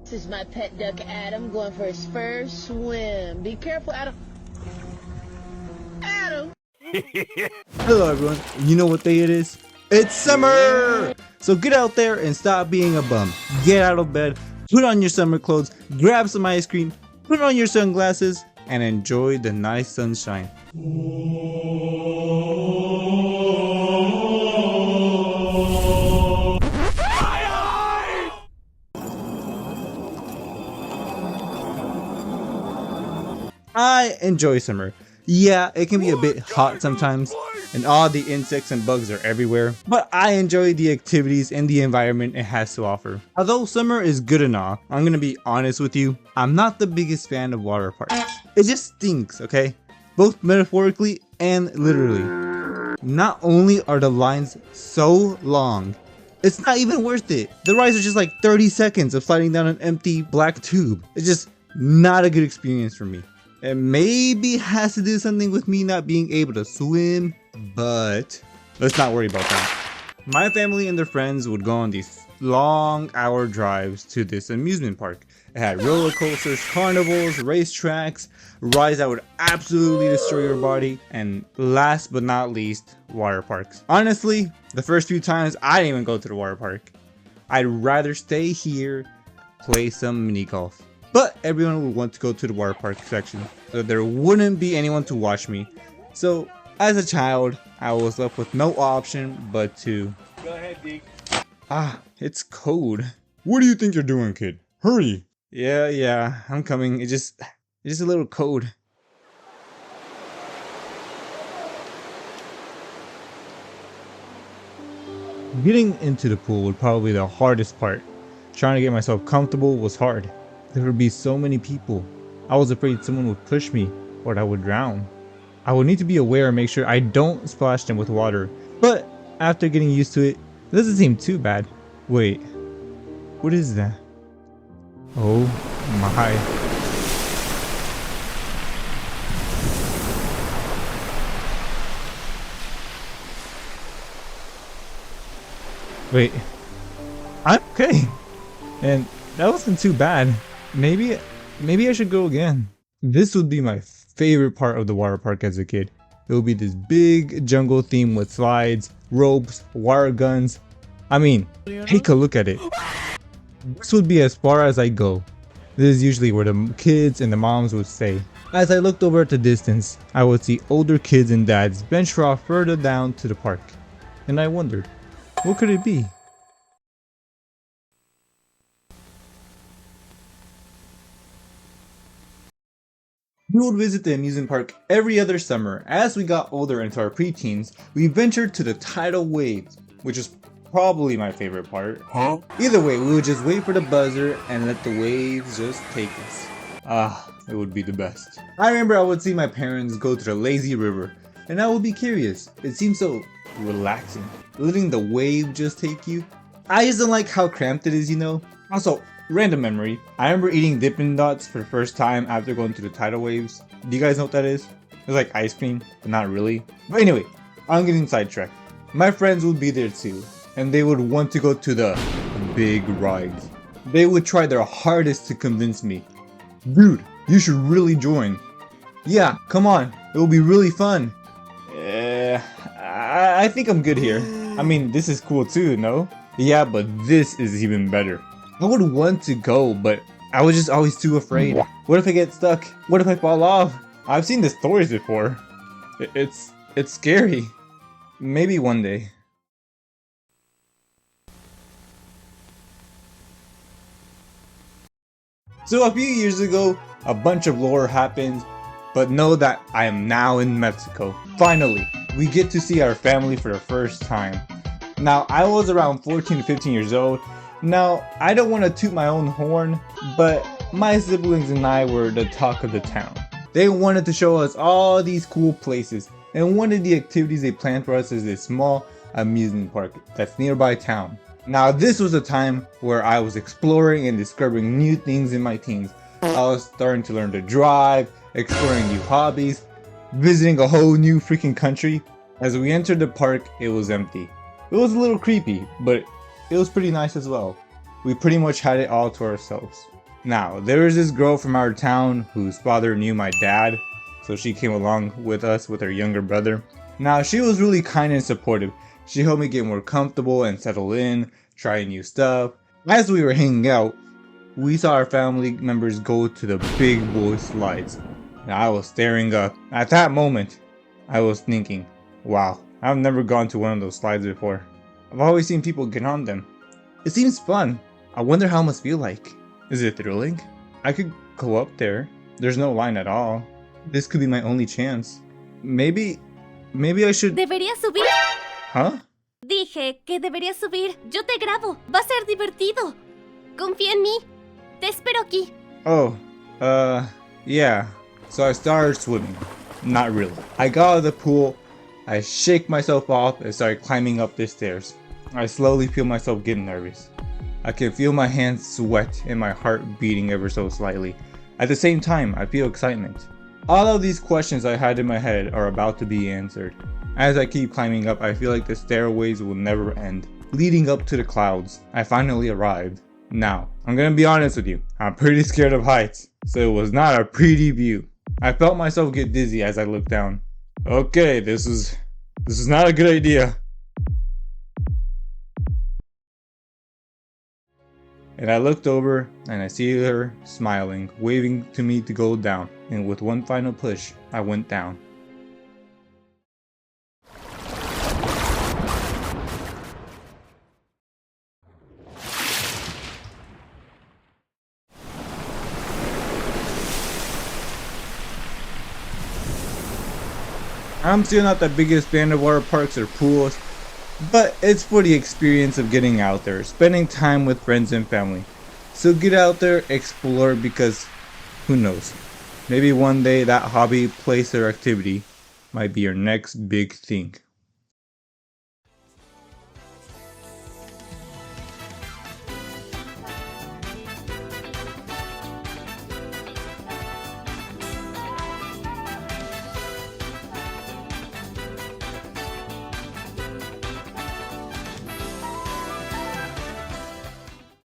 This is my pet duck Adam going for his first swim. Be careful, Adam. Adam! Hello everyone, you know what day it is? It's summer! So get out there and stop being a bum. Get out of bed, put on your summer clothes, grab some ice cream, put on your sunglasses, and enjoy the nice sunshine. I enjoy summer. Yeah, it can be a bit hot sometimes, and all the insects and bugs are everywhere, but I enjoy the activities and the environment it has to offer. Although summer is good and all, I'm gonna be honest with you, I'm not the biggest fan of water parks. It just stinks, okay? Both metaphorically and literally. Not only are the lines so long, it's not even worth it. The rides are just like 30 seconds of sliding down an empty black tube. It's just not a good experience for me. It maybe has to do something with me not being able to swim, but let's not worry about that. My family and their friends would go on these long hour drives to this amusement park. It had roller coasters, carnivals, racetracks, rides that would absolutely destroy your body, and last but not least, water parks. Honestly, the first few times I didn't even go to the water park. I'd rather stay here, play some mini golf. But everyone would want to go to the water park section, so there wouldn't be anyone to watch me. So as a child, I was left with no option but to... Go ahead, Deke. It's cold. What do you think you're doing, kid? Hurry! Yeah, I'm coming. It's just a little cold. Getting into the pool was probably the hardest part. Trying to get myself comfortable was hard. There would be so many people. I was afraid someone would push me or I would drown. I would need to be aware and make sure I don't splash them with water. But after getting used to it, it doesn't seem too bad. Wait, what is that? Oh my. Wait, I'm okay. And that wasn't too bad. Maybe I should go again. This would be my favorite part of the water park as a kid. It would be this big jungle theme with slides, ropes, wire guns. I mean, take a look at it. This would be as far as I go. This is usually where the kids and the moms would stay. As I looked over at the distance, I would see older kids and dads venture off further down to the park. And I wondered, what could it be? We would visit the amusement park every other summer. As we got older into our preteens, we ventured to the tidal waves, which is probably my favorite part. Either way, we would just wait for the buzzer and let the waves just take us. It would be the best. I remember I would see my parents go to the lazy river, and I would be curious. It seemed so relaxing, letting the wave just take you. I just don't like how cramped it is, you know? Also, random memory. I remember eating Dippin' Dots for the first time after going to the tidal waves. Do you guys know what that is? It's like ice cream, but not really. But anyway, I'm getting sidetracked. My friends would be there too, and they would want to go to the big rides. They would try their hardest to convince me. Dude, you should really join. Yeah, come on, it will be really fun. I think I'm good here. I mean, this is cool too, no? Yeah, but this is even better. I would want to go, but I was just always too afraid. What if I get stuck? What if I fall off? I've seen the stories before. It's scary. Maybe one day. So a few years ago, a bunch of lore happened, but know that I am now in Mexico. Finally, we get to see our family for the first time. Now, I was around 14 to 15 years old. Now, I don't want to toot my own horn, but my siblings and I were the talk of the town. They wanted to show us all these cool places, and one of the activities they planned for us is this small amusement park that's nearby town. Now, this was a time where I was exploring and discovering new things in my teens. I was starting to learn to drive, exploring new hobbies, visiting a whole new freaking country. As we entered the park, it was empty. It was a little creepy, but it was pretty nice as well. We pretty much had it all to ourselves. Now, there was this girl from our town whose father knew my dad, so she came along with us with her younger brother. Now, she was really kind and supportive. She helped me get more comfortable and settle in, try new stuff. As we were hanging out, we saw our family members go to the big boy slides, and I was staring up. At that moment, I was thinking, wow, I've never gone to one of those slides before. I've always seen people get on them. It seems fun. I wonder how it must feel like. Is it thrilling? I could go up there. There's no line at all. This could be my only chance. Maybe I should... ¿Deberías subir? Huh? Dije que deberías subir. Yo te grabo. Va a ser divertido. Confía en mí. Te espero aquí. Oh, yeah. So I started swimming. Not really. I got out of the pool, I shake myself off and started climbing up the stairs. I slowly feel myself getting nervous. I can feel my hands sweat and my heart beating ever so slightly. At the same time, I feel excitement. All of these questions I had in my head are about to be answered. As I keep climbing up, I feel like the stairways will never end. Leading up to the clouds, I finally arrived. Now, I'm gonna be honest with you, I'm pretty scared of heights, so it was not a pretty view. I felt myself get dizzy as I looked down. Okay, this is not a good idea. And I looked over and I see her smiling, waving to me to go down. And with one final push, I went down. I'm still not the biggest fan of water parks or pools, but it's for the experience of getting out there, spending time with friends and family. So get out there, explore, because who knows, maybe one day that hobby, place, or activity might be your next big thing.